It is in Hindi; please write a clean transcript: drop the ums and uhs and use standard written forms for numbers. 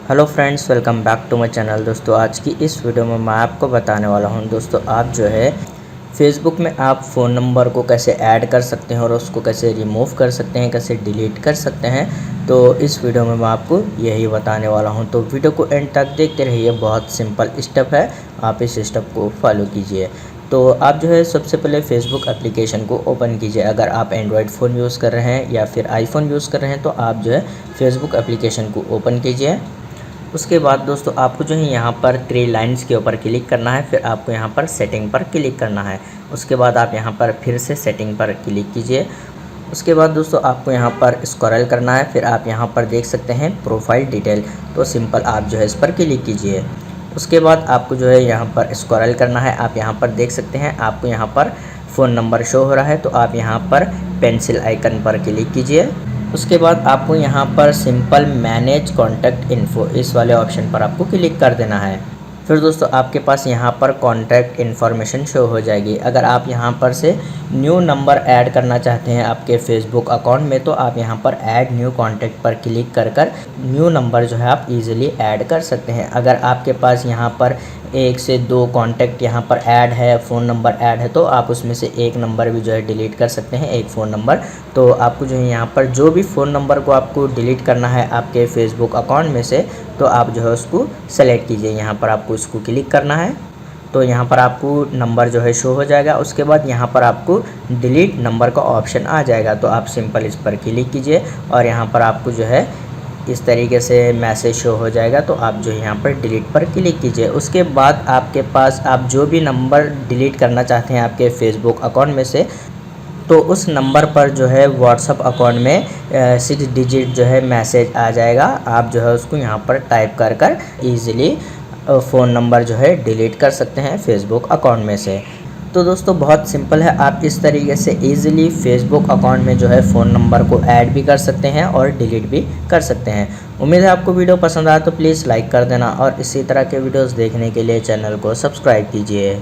Hello friends, welcome back to my channel. दोस्तों आज की इस वीडियो में मैं आपको बताने वाला हूं दोस्तों, आप जो है फेसबुक में आप फ़ोन नंबर को कैसे ऐड कर सकते हैं और उसको कैसे रिमूव कर सकते हैं, कैसे डिलीट कर सकते हैं। तो इस वीडियो में मैं आपको यही बताने वाला हूं, तो वीडियो को एंड तक देखते रहिए। बहुत सिंपल स्टेप है, आप इस स्टेप को फॉलो कीजिए। तो आप जो है सबसे पहले फेसबुक एप्लीकेशन को ओपन कीजिए। अगर आप एंड्रॉयड फ़ोन यूज़ कर रहे हैं या फिर आईफोन यूज़ कर रहे हैं तो आप जो है फेसबुक एप्लीकेशन को ओपन कीजिए। उसके बाद दोस्तों आपको जो है यहाँ पर थ्री लाइन्स के ऊपर क्लिक करना है, फिर आपको यहाँ पर सेटिंग पर क्लिक करना है। उसके बाद आप यहाँ पर फिर से सेटिंग पर क्लिक कीजिए। उसके बाद दोस्तों आपको यहाँ पर स्क्रॉल करना है, फिर आप यहाँ पर देख सकते हैं प्रोफाइल डिटेल, तो सिंपल आप जो है इस पर क्लिक कीजिए। उसके बाद आपको जो है यहाँ पर स्क्रॉल करना है। आप यहाँ पर देख सकते हैं आपको यहाँ पर फ़ोन नंबर शो हो रहा है, तो आप यहाँ पर पेंसिल आइकन पर क्लिक कीजिए। उसके बाद आपको यहाँ पर सिंपल मैनेज कॉन्टैक्ट इन्फो, इस वाले ऑप्शन पर आपको क्लिक कर देना है। फिर दोस्तों आपके पास यहाँ पर कॉन्टैक्ट इन्फॉर्मेशन शो हो जाएगी। अगर आप यहाँ पर से न्यू नंबर ऐड करना चाहते हैं आपके फेसबुक अकाउंट में, तो आप यहाँ पर ऐड न्यू कॉन्टैक्ट पर क्लिक कर न्यू नंबर जो है आप इजीली ऐड कर सकते हैं। अगर आपके पास यहाँ पर 1 से 2 कॉन्टैक्ट यहाँ पर ऐड है, फ़ोन नंबर ऐड है, तो आप उसमें से एक नंबर भी जो है डिलीट कर सकते हैं, एक फ़ोन नंबर। तो आपको जो है यहाँ पर जो भी फ़ोन नंबर को आपको डिलीट करना है आपके फेसबुक अकाउंट में से, तो आप जो है उसको सेलेक्ट कीजिए। यहाँ पर आपको इसको क्लिक करना है, तो यहाँ पर आपको नंबर जो है शो हो जाएगा। उसके बाद यहाँ पर आपको डिलीट नंबर का ऑप्शन आ जाएगा, तो आप सिंपल इस पर क्लिक कीजिए और यहाँ पर आपको जो है इस तरीके से मैसेज शो हो जाएगा। तो आप जो यहाँ पर डिलीट पर क्लिक कीजिए। उसके बाद आपके पास आप जो भी नंबर डिलीट करना चाहते हैं आपके फेसबुक अकाउंट में से, तो उस नंबर पर जो है व्हाट्सअप अकाउंट में 6 डिजिट जो है मैसेज आ जाएगा। आप जो है उसको यहाँ पर टाइप कर ईज़िली फ़ोन नंबर जो है डिलीट कर सकते हैं फेसबुक अकाउंट में से। तो दोस्तों बहुत सिंपल है, आप इस तरीके से ईज़िली फेसबुक अकाउंट में जो है फ़ोन नंबर को ऐड भी कर सकते हैं और डिलीट भी कर सकते हैं। उम्मीद है आपको वीडियो पसंद आया तो प्लीज़ लाइक कर देना और इसी तरह के वीडियोस देखने के लिए चैनल को सब्सक्राइब कीजिए।